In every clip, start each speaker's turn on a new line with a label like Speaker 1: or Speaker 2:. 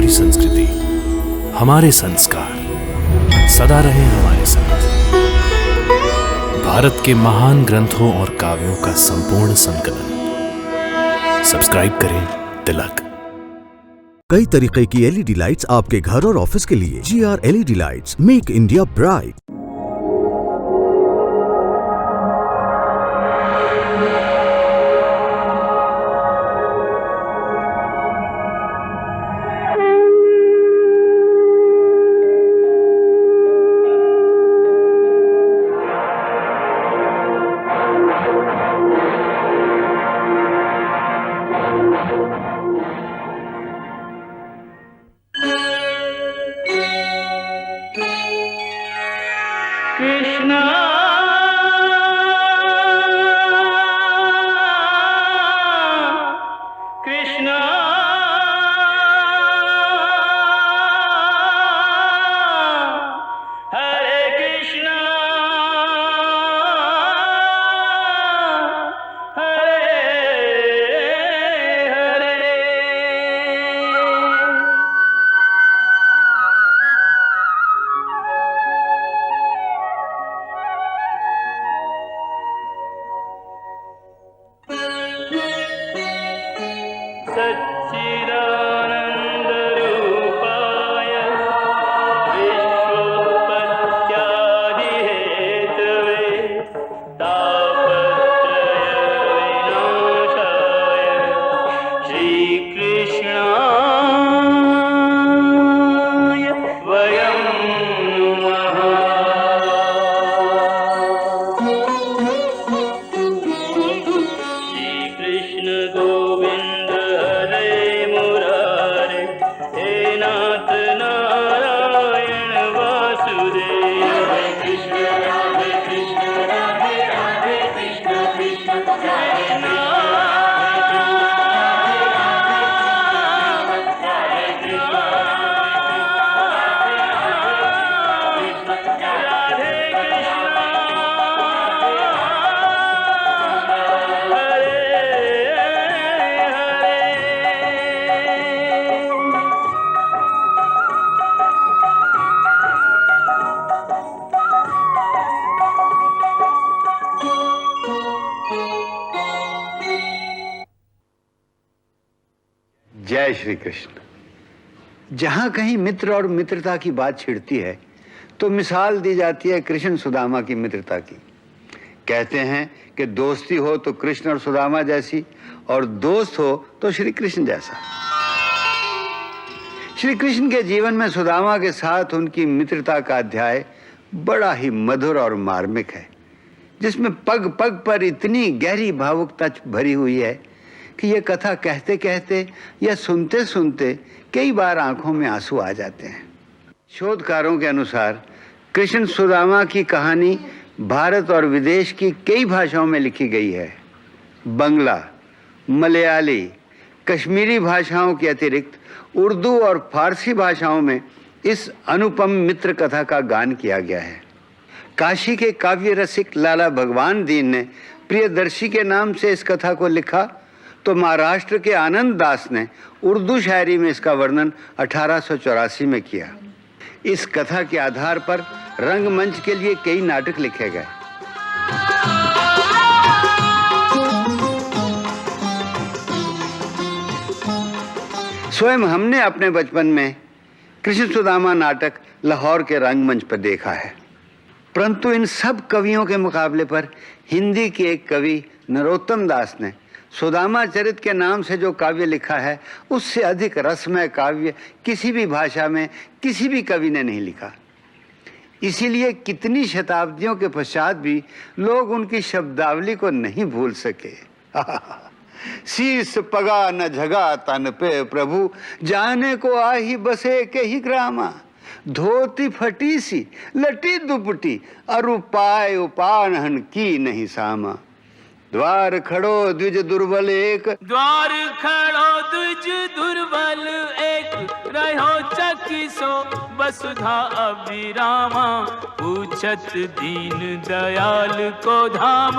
Speaker 1: हमारी संस्कृति, हमारे संस्कार सदा रहे हमारे साथ। भारत के महान ग्रंथों और काव्यों का संपूर्ण संकलन। सब्सक्राइब करें तिलक।
Speaker 2: कई तरीके की एलईडी लाइट्स आपके घर और ऑफिस के लिए। GR LED lights, make India bright.
Speaker 3: Krishna Krishna Hare Krishna Hare Hare. सच्चिदानन्दरूपाय विश्वोत्पत्त्यादिहेतवे तापत्रयविनाशाय श्रीकृष्णाय वयं नमः। श्रीकृष्ण गोविंद हरे मुरारे, हे नाथ नारायण वासुदेव। हरे कृष्ण राधे राधे कृष्ण कृष्ण कृष्ण
Speaker 4: जय श्री कृष्ण। जहां कहीं मित्र और मित्रता की बात छिड़ती है तो मिसाल दी जाती है कृष्ण सुदामा की मित्रता की। कहते हैं कि दोस्ती हो तो कृष्ण और सुदामा जैसी, और दोस्त हो तो श्री कृष्ण जैसा। श्री कृष्ण के जीवन में सुदामा के साथ उनकी मित्रता का अध्याय बड़ा ही मधुर और मार्मिक है, जिसमें पग पग पर इतनी गहरी भावुकता भरी हुई है कि ये कथा कहते कहते या सुनते सुनते कई बार आंखों में आंसू आ जाते हैं। शोधकारों के अनुसार कृष्ण सुदामा की कहानी भारत और विदेश की कई भाषाओं में लिखी गई है। बंगला, मलयाली, कश्मीरी भाषाओं के अतिरिक्त उर्दू और फारसी भाषाओं में इस अनुपम मित्र कथा का गान किया गया है। काशी के काव्य रसिक लाला भगवान दीन ने प्रियदर्शी के नाम से इस कथा को लिखा, तो महाराष्ट्र के आनंद दास ने उर्दू शायरी में इसका वर्णन 1884 में किया। इस कथा के आधार पर रंगमंच के लिए कई नाटक लिखे गए। स्वयं हमने अपने बचपन में कृष्ण सुदामा नाटक लाहौर के रंगमंच पर देखा है, परंतु इन सब कवियों के मुकाबले पर हिंदी के एक कवि नरोत्तम दास ने सुदामा चरित के नाम से जो काव्य लिखा है, उससे अधिक रसमय काव्य किसी भी भाषा में किसी भी कवि ने नहीं लिखा। इसीलिए कितनी शताब्दियों के पश्चात भी लोग उनकी शब्दावली को नहीं भूल सके। शीस पगा न झगा तन पे प्रभु, जाने को आही बसे के ही ग्रामा। धोती फटी सी लटी दुपटी, अरु पाए उपानहन की नहीं सामा। द्वार खड़ो द्विज दुर्बल एक,
Speaker 3: द्वार खड़ो द्विज दुर्बल एक,
Speaker 5: रहो चकिसो वसुधा अभिरामा। पूछत दीन दयाल को धाम,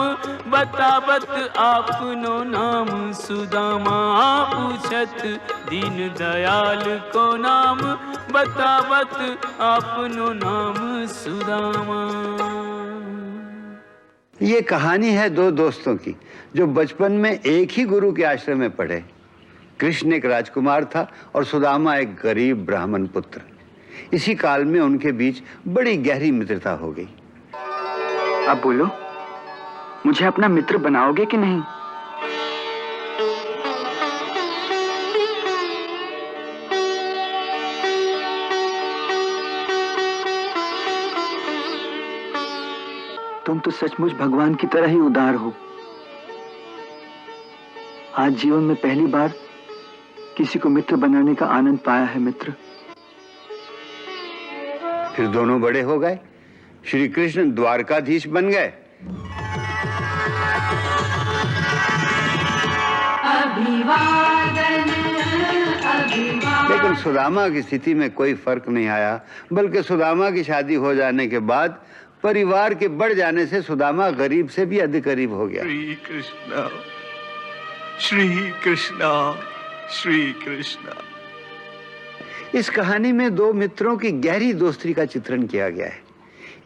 Speaker 5: बतावत आपनो नाम सुदामा। पूछत दीन दयाल को नाम, बतावत आपनो नाम सुदामा।
Speaker 4: ये कहानी है दो दोस्तों की जो बचपन में एक ही गुरु के आश्रम में पढ़े। कृष्ण एक राजकुमार था और सुदामा एक गरीब ब्राह्मण पुत्र। इसी काल में उनके बीच बड़ी गहरी मित्रता हो गई।
Speaker 6: अब बोलो, मुझे अपना मित्र बनाओगे कि नहीं? तुम तो सचमुच भगवान की तरह ही उदार हो। आज जीवन में पहली बार किसी को मित्र बनाने का आनंद पाया है मित्र।
Speaker 4: फिर दोनों बड़े हो गए। श्री कृष्ण द्वारकाधीश बन गए। लेकिन सुदामा की स्थिति में कोई फर्क नहीं आया, बल्कि सुदामा की शादी हो जाने के बाद परिवार के बढ़ जाने से सुदामा गरीब से भी अधिक गरीब हो गया।
Speaker 7: श्री कृष्णा, श्री कृष्णा, श्री कृष्णा।
Speaker 4: इस कहानी में दो मित्रों की गहरी दोस्ती का चित्रण किया गया है।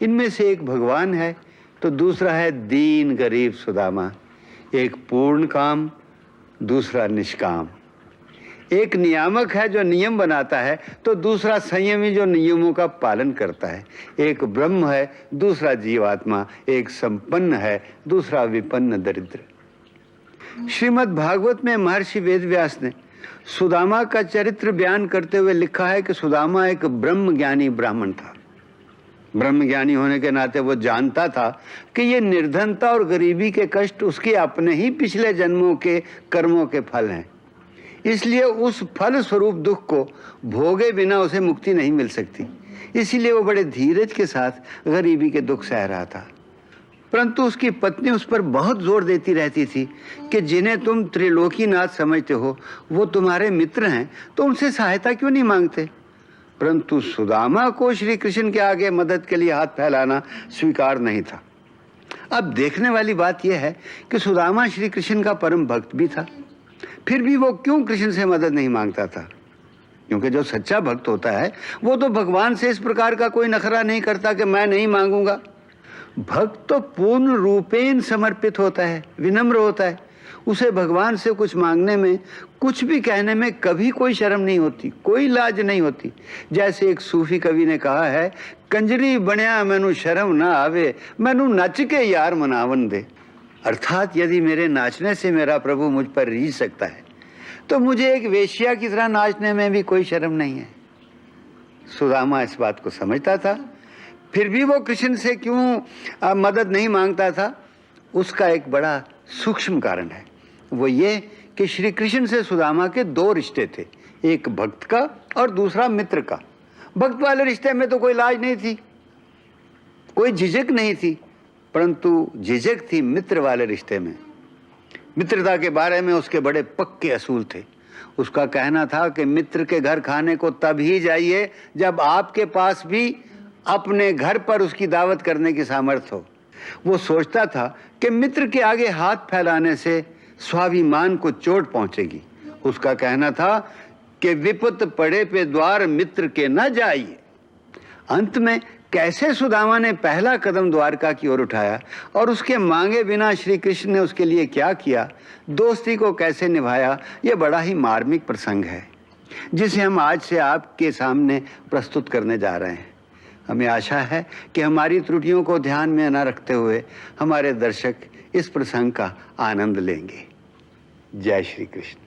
Speaker 4: इनमें से एक भगवान है तो दूसरा है दीन गरीब सुदामा। एक पूर्ण काम, दूसरा निष्काम। एक नियामक है जो नियम बनाता है तो दूसरा संयमी जो नियमों का पालन करता है। एक ब्रह्म है, दूसरा जीवात्मा। एक संपन्न है, दूसरा विपन्न दरिद्र। श्रीमद् भागवत में महर्षि वेदव्यास ने सुदामा का चरित्र बयान करते हुए लिखा है कि सुदामा एक ब्रह्म ज्ञानी ब्राह्मण था। ब्रह्म ज्ञानी होने के नाते वो जानता था कि ये निर्धनता और गरीबी के कष्ट उसके अपने ही पिछले जन्मों के कर्मों के फल हैं। इसलिए उस फल स्वरूप दुख को भोगे बिना उसे मुक्ति नहीं मिल सकती। इसीलिए वो बड़े धीरज के साथ गरीबी के दुख सह रहा था। परंतु उसकी पत्नी उस पर बहुत जोर देती रहती थी कि जिन्हें तुम त्रिलोकीनाथ समझते हो वो तुम्हारे मित्र हैं, तो उनसे सहायता क्यों नहीं मांगते। परंतु सुदामा को श्री कृष्ण के आगे मदद के लिए हाथ फैलाना स्वीकार नहीं था। अब देखने वाली बात यह है कि सुदामा श्री कृष्ण का परम भक्त भी था, फिर भी वो क्यों कृष्ण से मदद नहीं मांगता था। क्योंकि जो सच्चा भक्त होता है वो तो भगवान से इस प्रकार का कोई नखरा नहीं करता कि मैं नहीं मांगूंगा। भक्त तो पूर्ण रूपेण समर्पित होता है, विनम्र होता है। उसे भगवान से कुछ मांगने में, कुछ भी कहने में कभी कोई शर्म नहीं होती, कोई लाज नहीं होती। जैसे एक सूफी कवि ने कहा है, कंजरी बनिया मैनू शर्म ना आवे, मैनू नच के यार मनावन दे। अर्थात यदि मेरे नाचने से मेरा प्रभु मुझ पर रीझ सकता है तो मुझे एक वेश्या की तरह नाचने में भी कोई शर्म नहीं है। सुदामा इस बात को समझता था, फिर भी वो कृष्ण से क्यों मदद नहीं मांगता था। उसका एक बड़ा सूक्ष्म कारण है, वो ये कि श्री कृष्ण से सुदामा के दो रिश्ते थे, एक भक्त का और दूसरा मित्र का। भक्त वाले रिश्ते में तो कोई लाज नहीं थी, कोई झिझक नहीं थी, परंतु झिझक थी मित्र वाले रिश्ते में। मित्रता के बारे में उसके बड़े पक्के असूल थे। उसका कहना था कि मित्र के घर खाने को तब ही जाइए जब आपके पास भी अपने घर पर उसकी दावत करने की सामर्थ्य हो। वो सोचता था कि मित्र के आगे हाथ फैलाने से स्वाभिमान को चोट पहुंचेगी। उसका कहना था कि विपत पड़े पे द्वार मित्र के न जाइए। अंत में कैसे सुदामा ने पहला कदम द्वारका की ओर उठाया और उसके मांगे बिना श्री कृष्ण ने उसके लिए क्या किया, दोस्ती को कैसे निभाया, यह बड़ा ही मार्मिक प्रसंग है जिसे हम आज से आपके सामने प्रस्तुत करने जा रहे हैं। हमें आशा है कि हमारी त्रुटियों को ध्यान में न रखते हुए हमारे दर्शक इस प्रसंग का आनंद लेंगे। जय श्री कृष्ण।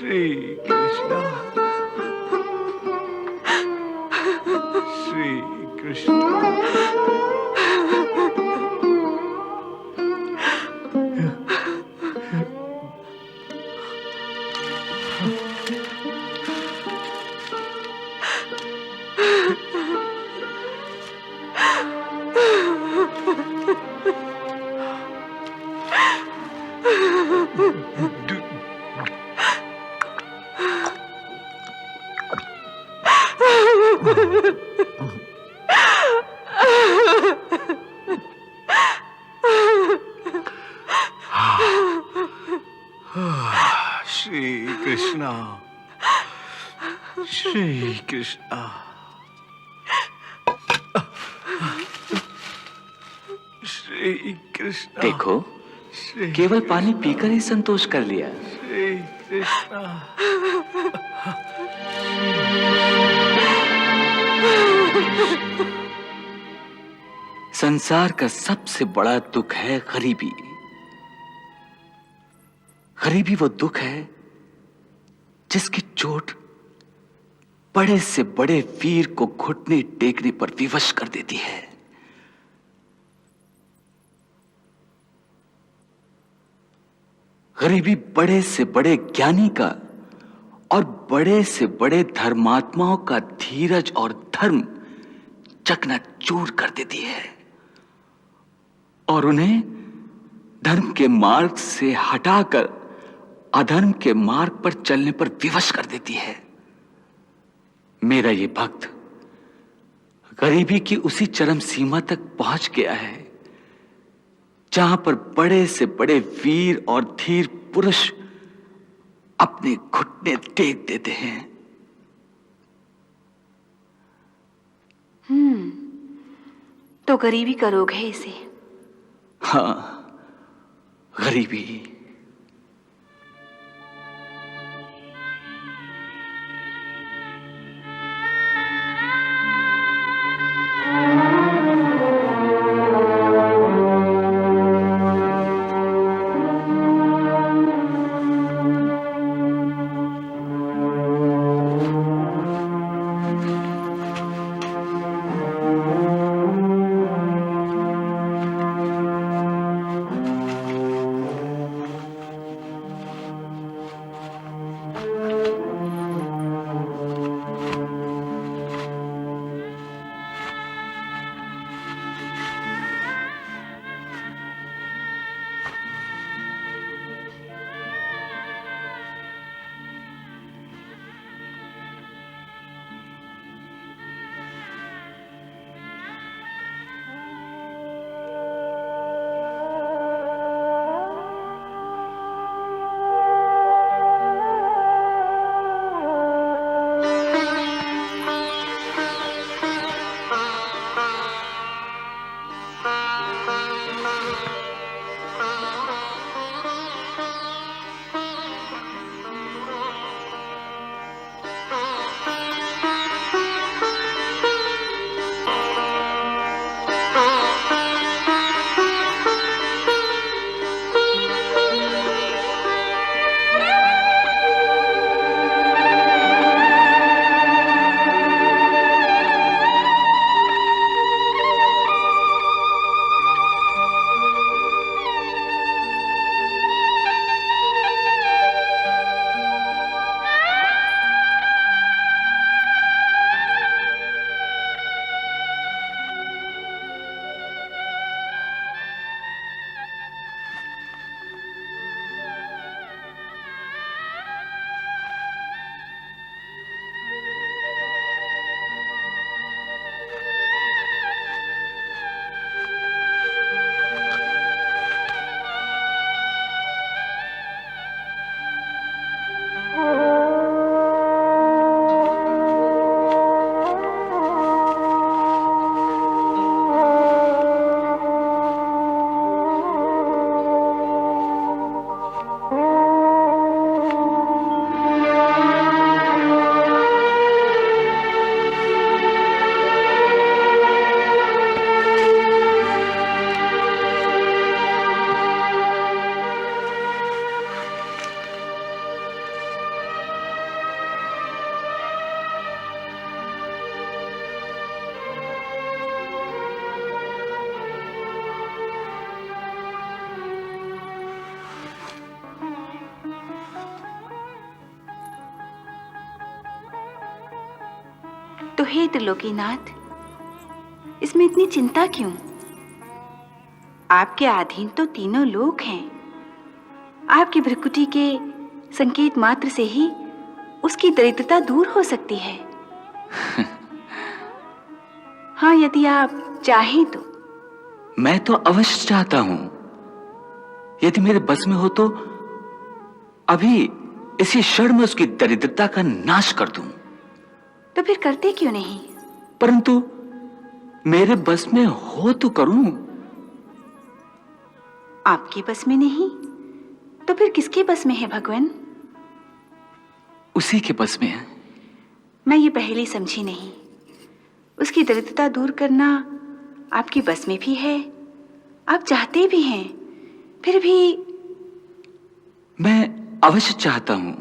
Speaker 7: श्री कृष्णा श्री कृष्णा श्री कृष्णा श्री कृष्णा श्री कृष्णा।
Speaker 8: देखो,
Speaker 7: श्री
Speaker 8: केवल पानी पीकर ही संतोष कर लिया।
Speaker 7: श्री कृष्णा।
Speaker 8: संसार का सबसे बड़ा दुख है गरीबी। गरीबी वो दुख है जिसकी चोट बड़े से बड़े वीर को घुटने टेकने पर विवश कर देती है। गरीबी बड़े से बड़े ज्ञानी का और बड़े से बड़े धर्मात्माओं का धीरज और धर्म चकनाचूर कर देती है और उन्हें धर्म के मार्ग से हटाकर अधर्म के मार्ग पर चलने पर विवश कर देती है। मेरा ये भक्त गरीबी की उसी चरम सीमा तक पहुंच गया है जहां पर बड़े से बड़े वीर और धीर पुरुष अपने घुटने टेक देते हैं।
Speaker 9: तो गरीबी का रोग है इसे।
Speaker 8: हाँ, गरीबी।
Speaker 9: तो हे त्रिलोकीनाथ, इसमें इतनी चिंता क्यों? आपके अधीन तो तीनों लोक हैं। आपकी भ्रुकुटी के संकेत मात्र से ही उसकी दरिद्रता दूर हो सकती है। हाँ, यदि आप चाहें तो।
Speaker 8: मैं तो अवश्य चाहता हूं। यदि मेरे बस में हो तो अभी इसी क्षण में उसकी दरिद्रता का नाश कर दूं।
Speaker 9: तो फिर करते क्यों नहीं?
Speaker 8: परंतु मेरे बस में हो तो करूं।
Speaker 9: आपके बस में नहीं तो फिर किसके बस में है भगवान?
Speaker 8: उसी के बस में है।
Speaker 9: मैं ये पहले समझी नहीं। उसकी दरिद्रता दूर करना आपके बस में भी है, आप चाहते भी हैं, फिर भी।
Speaker 8: मैं अवश्य चाहता हूं,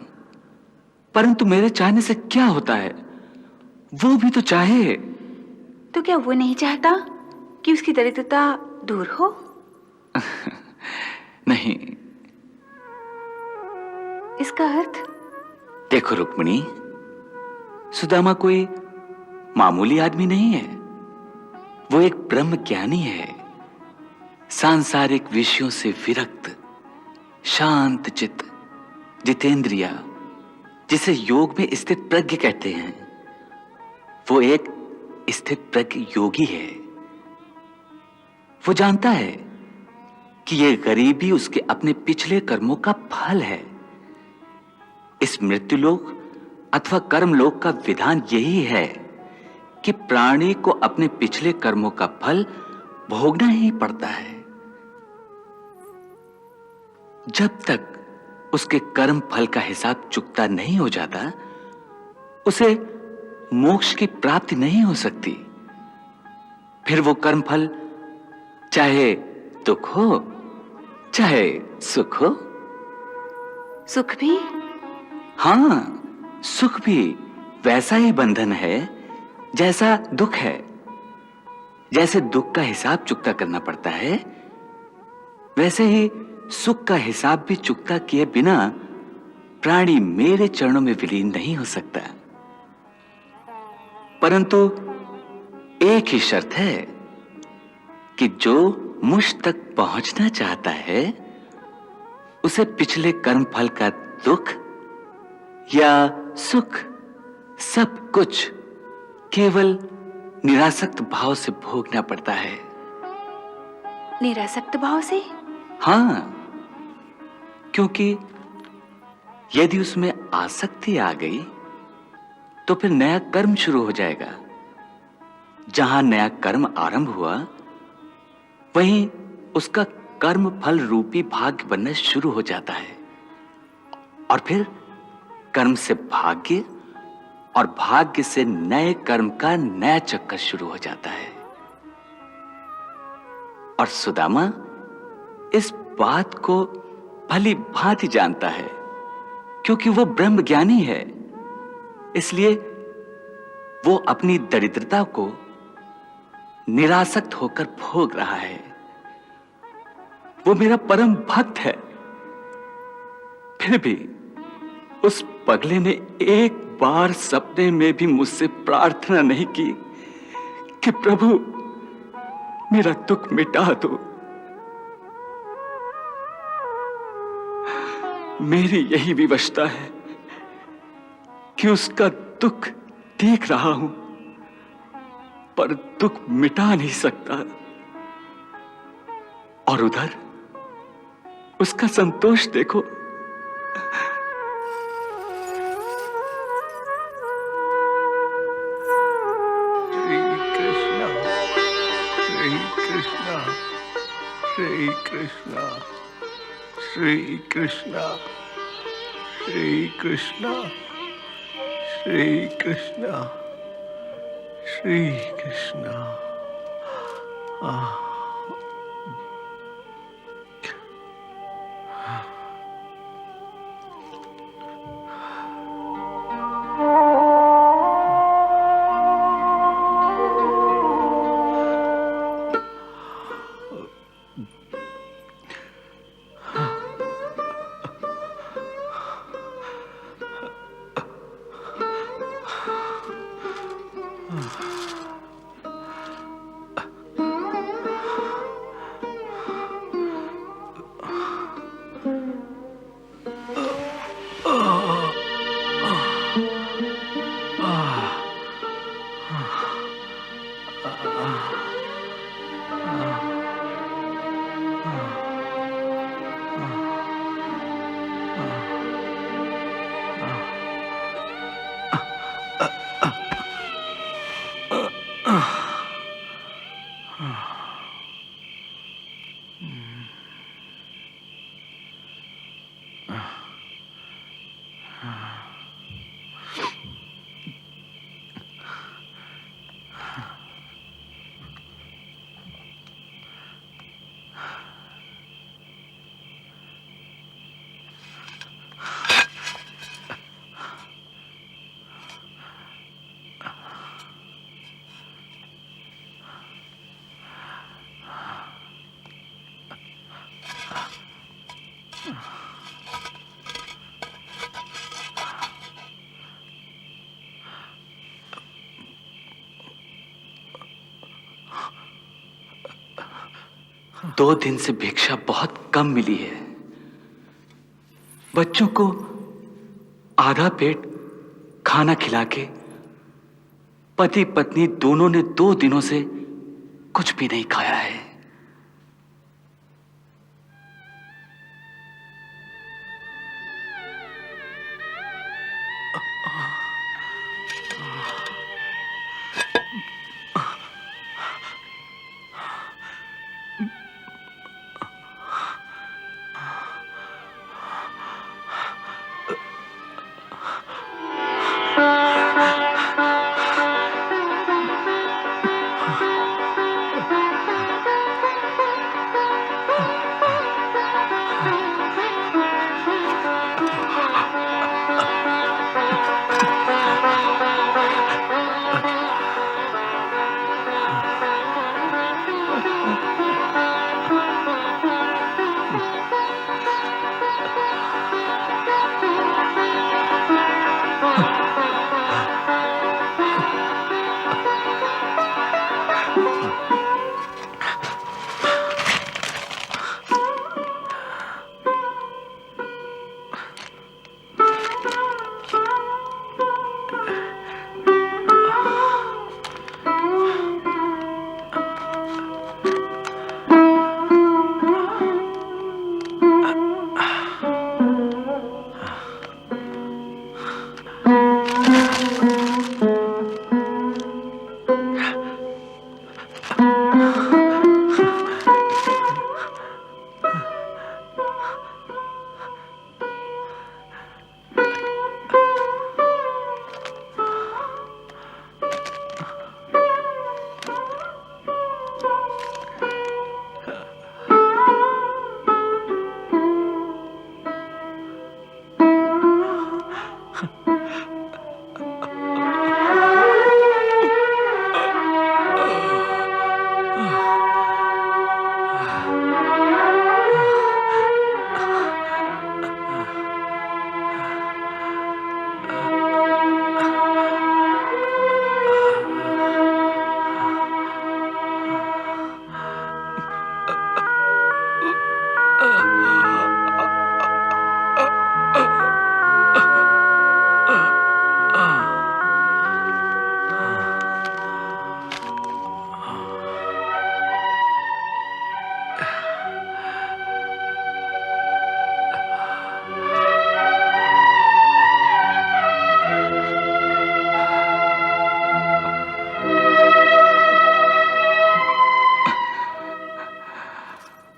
Speaker 8: परंतु मेरे चाहने से क्या होता है? वो भी तो चाहे।
Speaker 9: तो क्या वो नहीं चाहता कि उसकी दरिद्रता दूर हो?
Speaker 8: नहीं।
Speaker 9: इसका अर्थ?
Speaker 8: देखो रुक्मिणी, सुदामा कोई मामूली आदमी नहीं है। वो एक ब्रह्म ज्ञानी है, सांसारिक विषयों से विरक्त, शांत चित्त, जितेंद्रिया, जिसे योग में स्थित प्रज्ञ कहते हैं। वो एक स्थित प्रज्ञ योगी है। वो जानता है कि ये गरीबी उसके अपने पिछले कर्मों का फल है। इस मृत्युलोक अथवा कर्मलोक का विधान यही है कि प्राणी को अपने पिछले कर्मों का फल भोगना ही पड़ता है। जब तक उसके कर्म फल का हिसाब चुकता नहीं हो जाता, उसे मोक्ष की प्राप्ति नहीं हो सकती। फिर वो कर्म फल चाहे दुख हो चाहे सुख हो।
Speaker 9: सुख भी?
Speaker 8: हाँ, सुख भी वैसा ही बंधन है जैसा दुख है। जैसे दुख का हिसाब चुकता करना पड़ता है, वैसे ही सुख का हिसाब भी चुकता किए बिना प्राणी मेरे चरणों में विलीन नहीं हो सकता। परंतु एक ही शर्त है कि जो मुझ तक पहुंचना चाहता है, उसे पिछले कर्म फल का दुख या सुख सब कुछ केवल निरासक्त भाव से भोगना पड़ता है।
Speaker 9: निरासक्त भाव से?
Speaker 8: हां, क्योंकि यदि उसमें आसक्ति आ गई तो फिर नया कर्म शुरू हो जाएगा। जहां नया कर्म आरंभ हुआ, वहीं उसका कर्म फल रूपी भाग्य बनना शुरू हो जाता है। और फिर कर्म से भाग्य और भाग्य से नए कर्म का नया चक्कर शुरू हो जाता है। और सुदामा इस बात को भली भांति जानता है, क्योंकि वो ब्रह्म ज्ञानी है। इसलिए वो अपनी दरिद्रता को निरासक्त होकर भोग रहा है। वो मेरा परम भक्त है। फिर भी उस पगले ने एक बार सपने में भी मुझसे प्रार्थना नहीं की कि प्रभु मेरा दुख मिटा दो। मेरी यही विवशता है कि उसका दुख देख रहा हूं, पर दुख मिटा नहीं सकता। और उधर उसका संतोष देखो।
Speaker 7: Shri Krishna, Shri Krishna, Shri Krishna, Shri Krishna, Shri Krishna.
Speaker 8: दो दिन से भिक्षा बहुत कम मिली है। बच्चों को आधा पेट खाना खिला के पति पत्नी दोनों ने 2 दिनों से कुछ भी नहीं खाया है।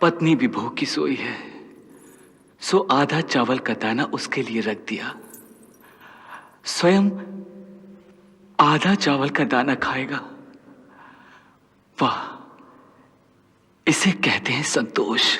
Speaker 8: पत्नी भी भूखी सोई है, सो आधा चावल का दाना उसके लिए रख दिया। स्वयं आधा चावल का दाना खाएगा। वाह, इसे कहते हैं संतोष।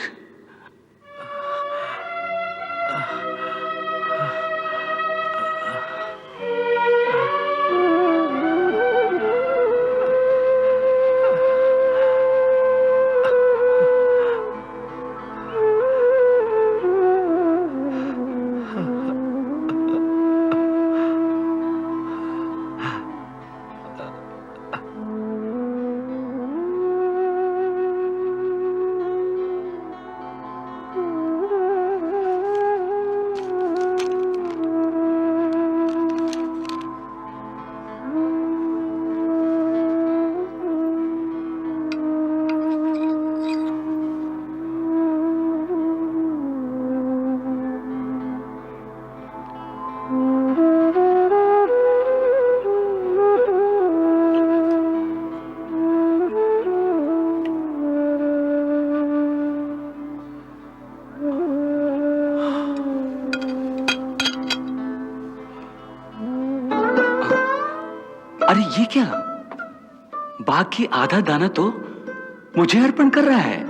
Speaker 8: अरे ये क्या, बाकी आधा दाना तो मुझे अर्पण कर रहा है।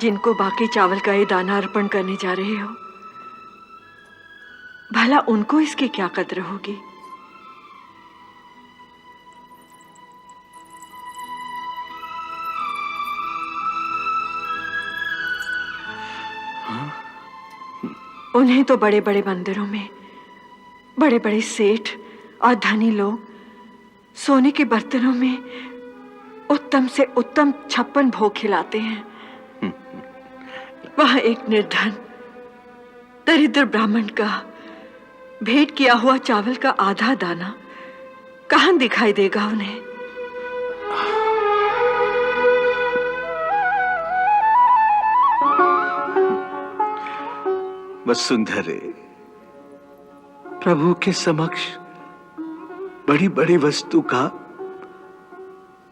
Speaker 10: जिनको बाकी चावल का ये दाना अर्पण करने जा रहे हो, भला उनको इसकी क्या कद्र होगी। उन्हें तो बड़े बड़े मंदिरों में बड़े बड़े सेठ और धनी लोग सोने के बर्तनों में उत्तम से उत्तम 56 भोग खिलाते हैं। वह एक निर्धन दरिद्र ब्राह्मण का भेंट किया हुआ चावल का आधा दाना कहां दिखाई देगा उन्हें?
Speaker 7: वसुंधरे, प्रभु के समक्ष बड़ी बड़ी वस्तु का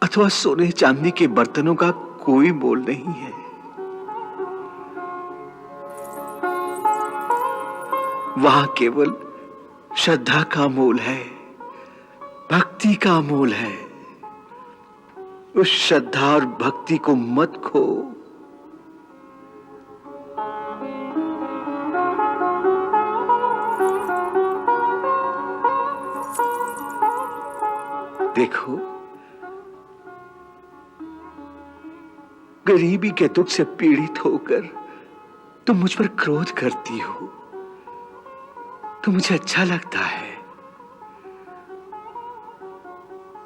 Speaker 7: अथवा सोने चांदी के बर्तनों का कोई मोल नहीं है। वहां केवल श्रद्धा का मोल है, भक्ति का मोल है। उस श्रद्धा और भक्ति को मत खो। देखो, गरीबी के दुख से पीड़ित होकर तुम मुझ पर क्रोध करती हो तो मुझे अच्छा लगता है।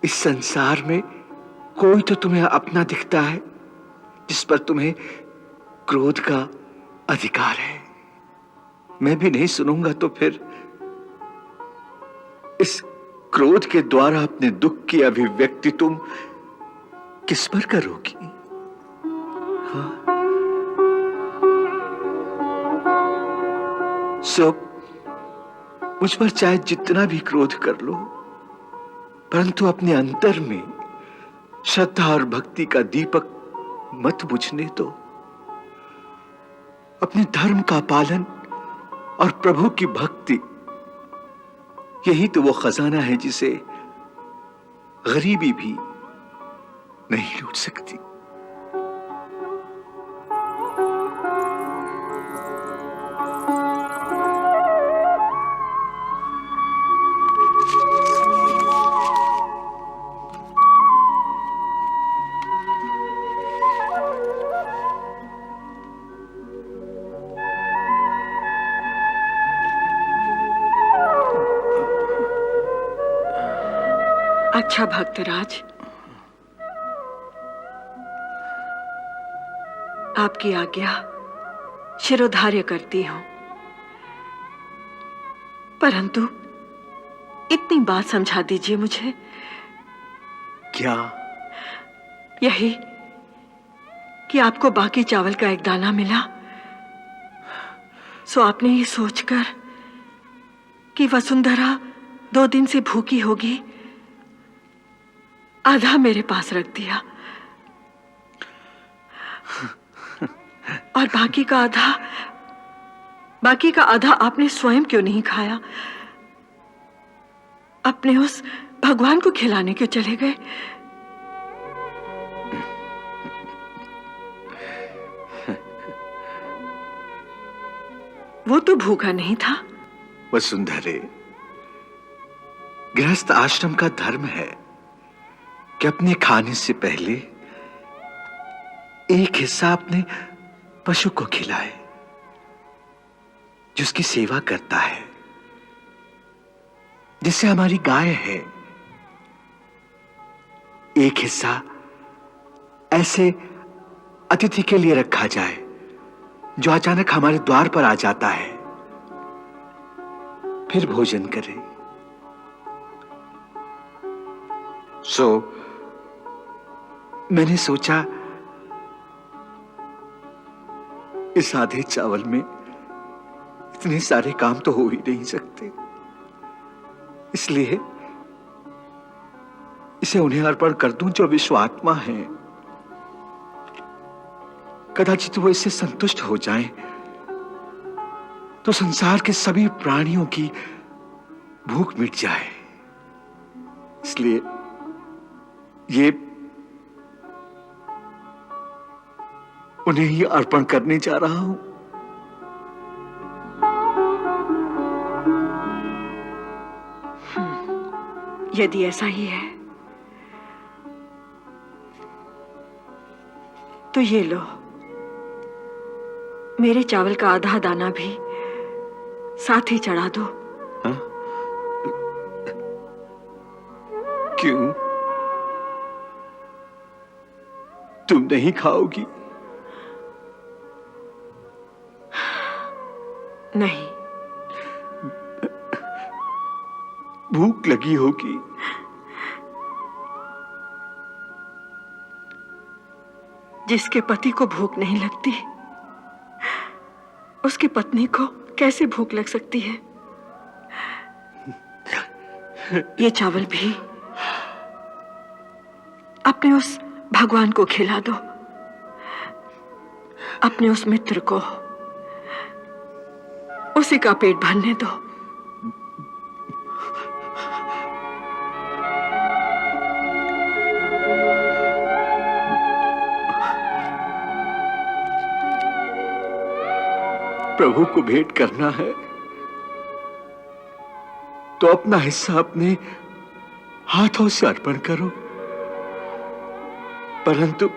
Speaker 7: इस संसार में कोई तो तुम्हें अपना दिखता है जिस पर तुम्हें क्रोध का अधिकार है। मैं भी नहीं सुनूंगा तो फिर इस क्रोध के द्वारा अपने दुख की अभिव्यक्ति तुम किस पर करोगी? हाँ? सब मुझ पर चाहे जितना भी क्रोध कर लो, परंतु अपने अंतर में श्रद्धा और भक्ति का दीपक मत बुझने दो। अपने धर्म का पालन और प्रभु की भक्ति, यही तो वो खजाना है जिसे गरीबी भी नहीं लूट सकती।
Speaker 10: अच्छा भक्तराज, आपकी आज्ञा शिरोधार्य करती हूं, परंतु इतनी बात समझा दीजिए मुझे।
Speaker 7: क्या?
Speaker 10: यही कि आपको बाकी चावल का एक दाना मिला, सो आपने ये सोचकर कि वसुंधरा 2 दिन से भूखी होगी, आधा मेरे पास रख दिया और बाकी का आधा आपने स्वयं क्यों नहीं खाया? अपने उस भगवान को खिलाने क्यों चले गए? वो तो भूखा नहीं था।
Speaker 7: वसुंधरे, गृहस्थ आश्रम का धर्म है कि अपने खाने से पहले एक हिस्सा अपने पशु को खिलाए जिसकी सेवा करता है, जिससे हमारी गाय है। एक हिस्सा ऐसे अतिथि के लिए रखा जाए जो अचानक हमारे द्वार पर आ जाता है, फिर भोजन करे। मैंने सोचा इस आधे चावल में इतने सारे काम तो हो ही नहीं सकते, इसलिए इसे उन्हें अर्पण कर दूं जो विश्वात्मा हैं। कदाचित वो इससे संतुष्ट हो जाएं, तो संसार के सभी प्राणियों की भूख मिट जाए। इसलिए ये उन्हें ही अर्पण करने जा रहा हूं।
Speaker 10: यदि ऐसा ही है तो ये लो, मेरे चावल का आधा दाना भी साथ ही चढ़ा दो।
Speaker 7: क्यों? तुम नहीं खाओगी?
Speaker 10: नहीं।
Speaker 7: भूख लगी होगी।
Speaker 10: जिसके पति को भूख नहीं लगती, उसकी पत्नी को कैसे भूख लग सकती है? ये चावल भी अपने उस भगवान को खिला दो, अपने उस मित्र को, उसी का पेट भरने दो।
Speaker 7: प्रभु को भेंट करना है तो अपना हिस्सा अपने हाथों से अर्पण करो, परंतु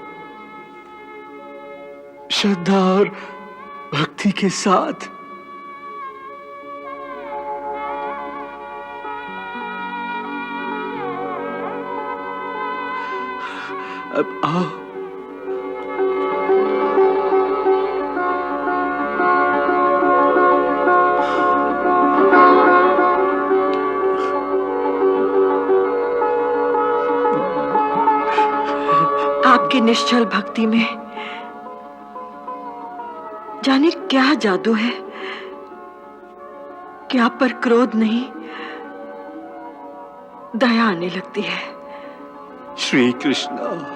Speaker 7: श्रद्धा और भक्ति के साथ। अब आओ।
Speaker 10: आपकी निश्चल भक्ति में जाने क्या जादू है कि आप पर क्रोध नहीं, दया आने लगती है।
Speaker 7: श्री कृष्णा,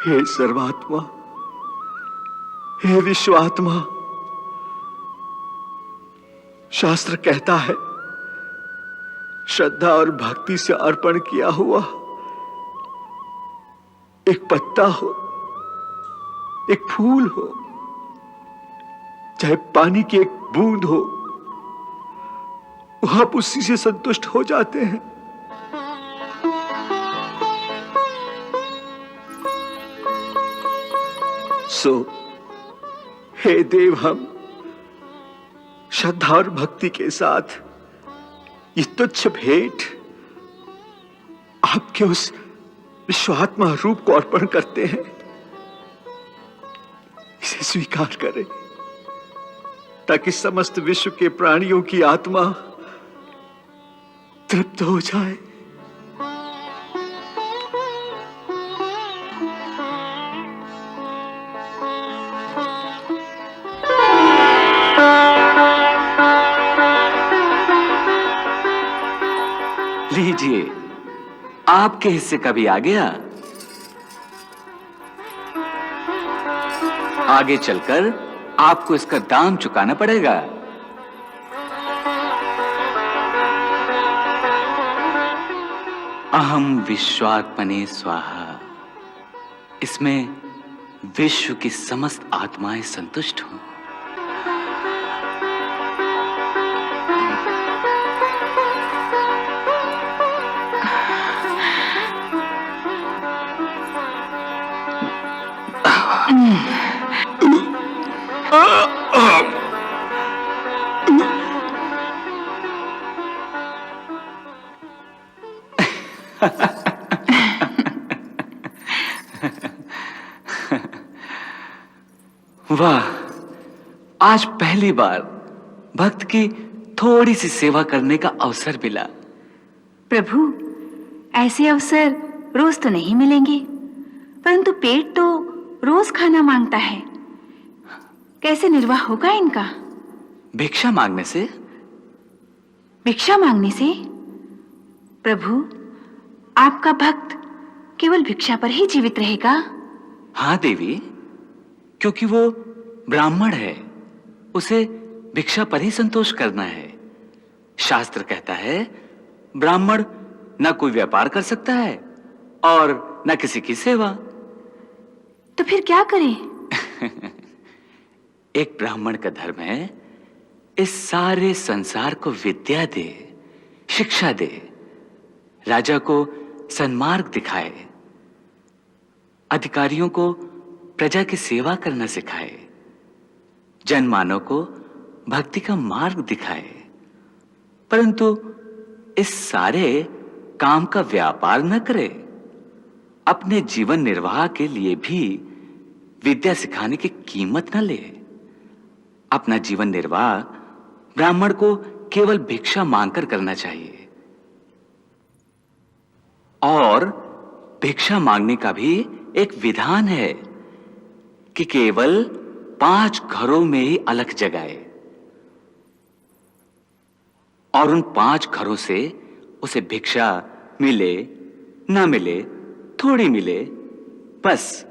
Speaker 7: हे सर्वात्मा, हे विश्वात्मा, शास्त्र कहता है श्रद्धा और भक्ति से अर्पण किया हुआ एक पत्ता हो, एक फूल हो, चाहे पानी की एक बूंद हो, आप उसी से संतुष्ट हो जाते हैं। सो हे देव, हम श्रद्धा और भक्ति के साथ ये तुच्छ भेंट आपके उस विश्वात्मा रूप को अर्पण करते हैं। इसे स्वीकार करें ताकि समस्त विश्व के प्राणियों की आत्मा तृप्त हो जाए।
Speaker 8: लीजिए, आपके हिस्से का भी आ गया। आगे चलकर आपको इसका दाम चुकाना पड़ेगा। अहम विश्वात्मने स्वाहा। इसमें विश्व की समस्त आत्माएं संतुष्ट हों। वाह, आज पहली बार भक्त की थोड़ी सी सेवा करने का अवसर मिला।
Speaker 9: प्रभु, ऐसे अवसर रोज तो नहीं मिलेंगे, परंतु पेट तो रोज खाना मांगता है। कैसे निर्वाह होगा इनका?
Speaker 8: भिक्षा मांगने से?
Speaker 9: भिक्षा मांगने से? प्रभु, आपका भक्त केवल भिक्षा पर ही जीवित रहेगा?
Speaker 8: हाँ देवी, क्योंकि वो ब्राह्मण है, उसे भिक्षा पर ही संतोष करना है। शास्त्र कहता है ब्राह्मण न कोई व्यापार कर सकता है और न किसी की सेवा।
Speaker 9: तो फिर क्या करें?
Speaker 8: एक ब्राह्मण का धर्म है इस सारे संसार को विद्या दे, शिक्षा दे, राजा को सन्मार्ग दिखाए, अधिकारियों को प्रजा की सेवा करना सिखाए, जनमानव को भक्ति का मार्ग दिखाए, परंतु इस सारे काम का व्यापार न करे, अपने जीवन निर्वाह के लिए भी विद्या सिखाने की कीमत न ले। अपना जीवन निर्वाह ब्राह्मण को केवल भिक्षा मांगकर करना चाहिए, और भिक्षा मांगने का भी एक विधान है कि केवल 5 घरों में ही अलख जगाए, और उन 5 घरों से उसे भिक्षा मिले ना मिले, थोड़ी मिले, बस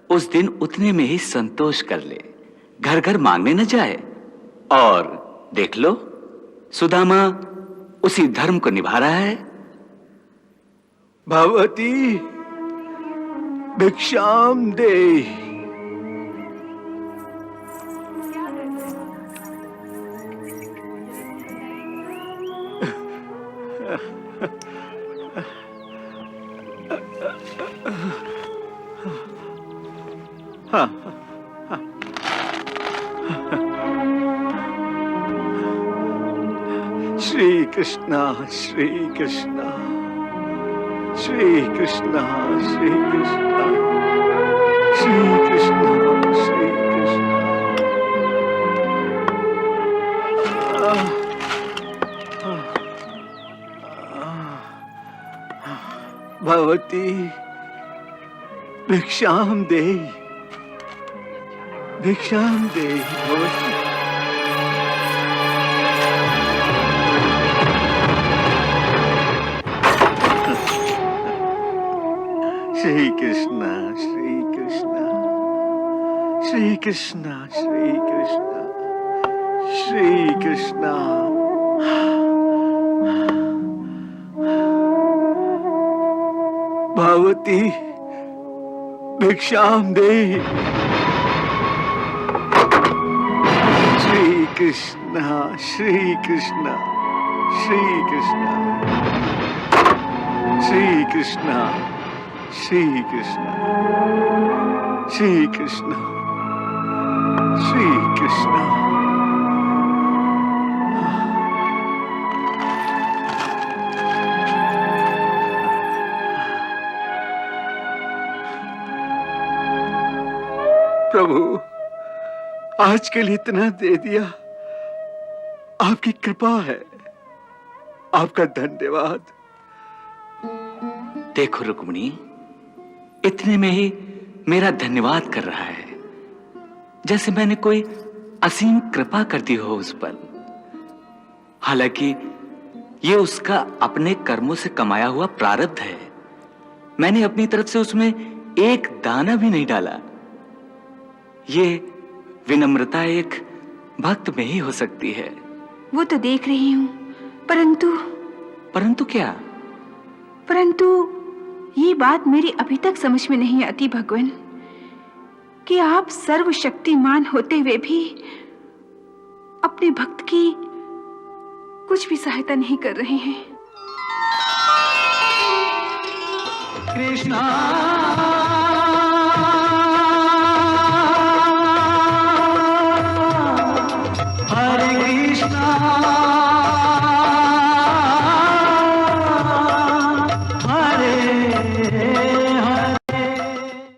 Speaker 8: उस दिन उतने में ही संतोष कर ले, घर घर मांगने न जाए। और देख लो, सुदामा उसी धर्म को निभा रहा है।
Speaker 7: भगवती भिक्षाम दे। श्री कृष्णा श्री कृष्णा श्री कृष्णा श्री कृष्णा श्री कृष्णा श्री कृष्णा। भगवती भिक्षाम दे, भिक्षाम दे भगवती। श्री कृष्णा श्री कृष्णा श्री कृष्णा श्री कृष्णा श्री कृष्णा। भगवती भिक्षाम दे। श्री कृष्णा श्री कृष्णा श्री कृष्णा श्री कृष्णा श्री कृष्णा श्री कृष्णा श्री कृष्णा। प्रभु, आज के लिए इतना दे दिया, आपकी कृपा है, आपका धन्यवाद।
Speaker 8: देखो रुक्मिणी, इतने में ही मेरा धन्यवाद कर रहा है, जैसे मैंने कोई असीम कृपा कर दी हो उस पर। हालांकि ये उसका अपने कर्मों से कमाया हुआ प्रारब्ध है, मैंने अपनी तरफ से उसमें एक दाना भी नहीं डाला। ये विनम्रता एक भक्त में ही हो सकती है।
Speaker 9: वो तो देख रही हूं,
Speaker 8: परंतु क्या?
Speaker 9: परंतु ये बात मेरी अभी तक समझ में नहीं आती भगवान, कि आप सर्वशक्तिमान होते हुए भी अपने भक्त की कुछ भी सहायता नहीं कर रहे हैं।
Speaker 3: कृष्णा हरे कृष्णा